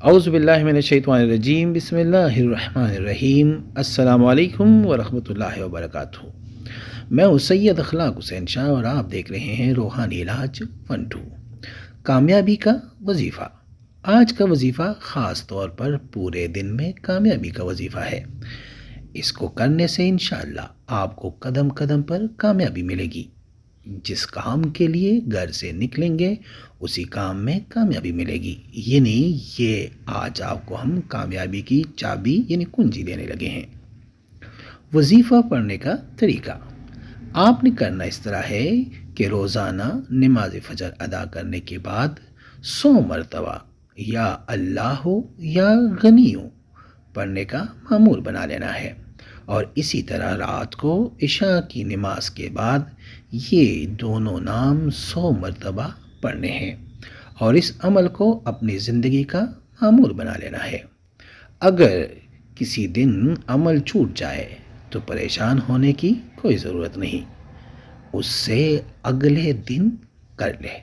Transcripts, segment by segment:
اعوذ باللہ من الشیطان الرجیم، بسم اللہ الرحمن الرحیم۔ السلام علیکم ورحمۃ اللہ وبرکاتہ۔ میں ہوں سید اخلاق حسین شاہ اور آپ دیکھ رہے ہیں روحانی علاج 1-2 کامیابی کا وظیفہ۔ آج کا وظیفہ خاص طور پر پورے دن میں کامیابی کا وظیفہ ہے۔ اس کو کرنے سے انشاءاللہ آپ کو قدم قدم پر کامیابی ملے گی۔ جس کام کے لیے گھر سے نکلیں گے اسی کام میں کامیابی ملے گی۔ یہ آج آپ کو ہم کامیابی کی چابی کنجی دینے لگے ہیں۔ وظیفہ پڑھنے کا طریقہ آپ نے کرنا اس طرح ہے کہ روزانہ نماز فجر ادا کرنے کے بعد 100 مرتبہ یا اللہ یا غنی پڑھنے کا معمول بنا لینا ہے، اور اسی طرح رات کو عشاء کی نماز کے بعد یہ دونوں نام 100 مرتبہ پڑھنے ہیں، اور اس عمل کو اپنی زندگی کا معمول بنا لینا ہے۔ اگر کسی دن عمل چھوٹ جائے تو پریشان ہونے کی کوئی ضرورت نہیں، اس سے اگلے دن کر لے۔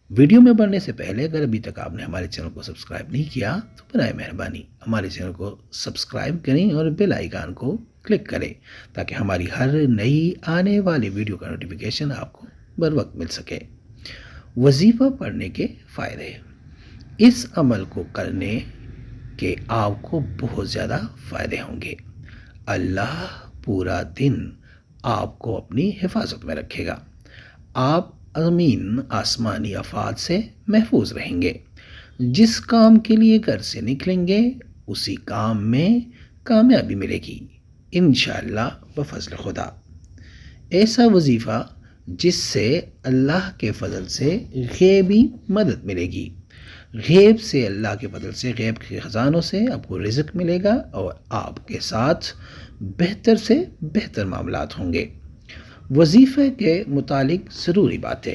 ویڈیو میں بڑھنے سے پہلے اگر ابھی تک آپ نے ہمارے چینل کو سبسکرائب نہیں کیا تو برائے مہربانی ہمارے چینل کو سبسکرائب کریں اور بیل آئیکن کو کلک کریں تاکہ ہماری ہر نئی آنے والی ویڈیو کا نوٹیفیکیشن آپ کو بر وقت مل سکے۔ وظیفہ پڑھنے کے فائدے۔ اس عمل کو کرنے کے آپ کو بہت زیادہ فائدے ہوں گے۔ اللہ پورا دن آپ کو اپنی حفاظت میں رکھے گا۔ آپ زمین آسمانی آفات سے محفوظ رہیں گے۔ جس کام کے لیے گھر سے نکلیں گے اسی کام میں کامیابی ملے گی انشاءاللہ بفضل خدا۔ ایسا وظیفہ جس سے اللہ کے فضل سے غیبی مدد ملے گی۔ غیب سے اللہ کے فضل سے غیب کے خزانوں سے آپ کو رزق ملے گا اور آپ کے ساتھ بہتر سے بہتر معاملات ہوں گے۔ وظیفے کے متعلق ضروری باتیں،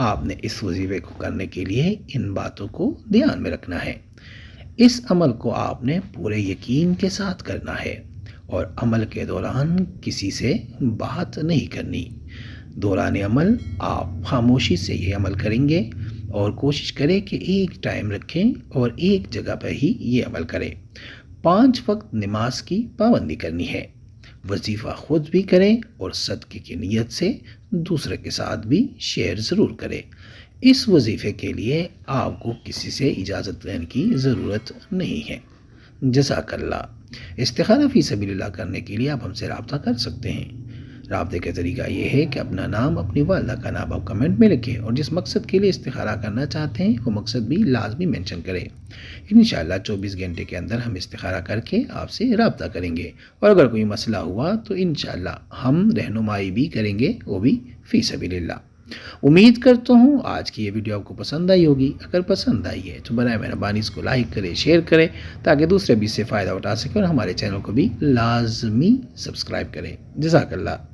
آپ نے اس وظیفے کو کرنے کے لیے ان باتوں کو دھیان میں رکھنا ہے۔ اس عمل کو آپ نے پورے یقین کے ساتھ کرنا ہے اور عمل کے دوران کسی سے بات نہیں کرنی۔ دوران عمل آپ خاموشی سے یہ عمل کریں گے اور کوشش کریں کہ ایک ٹائم رکھیں اور ایک جگہ پہ ہی یہ عمل کریں۔ 5 وقت نماز کی پابندی کرنی ہے۔ وظیفہ خود بھی کریں اور صدقے کی نیت سے دوسرے کے ساتھ بھی شیئر ضرور کریں۔ اس وظیفے کے لیے آپ کو کسی سے اجازت لینے کی ضرورت نہیں ہے۔ جزاک اللہ۔ استخارہ فی سبیل اللہ کرنے کے لیے آپ ہم سے رابطہ کر سکتے ہیں۔ رابطے کا طریقہ یہ ہے کہ اپنا نام، اپنی والدہ کا نام آپ کمنٹ میں لکھیں اور جس مقصد کے لیے استخارہ کرنا چاہتے ہیں وہ مقصد بھی لازمی مینشن کریں۔ انشاءاللہ 24 گھنٹے کے اندر ہم استخارہ کر کے آپ سے رابطہ کریں گے، اور اگر کوئی مسئلہ ہوا تو انشاءاللہ ہم رہنمائی بھی کریں گے، وہ بھی فی سبیل اللہ۔ امید کرتا ہوں آج کی یہ ویڈیو آپ کو پسند آئی ہوگی۔ اگر پسند آئی ہے تو برائے مہربانی اس کو لائک کریں، شیئر کریں تاکہ دوسرے بھی اس سے فائدہ اٹھا سکیں، اور ہمارے چینل کو بھی لازمی سبسکرائب کریں۔ جزاک اللہ۔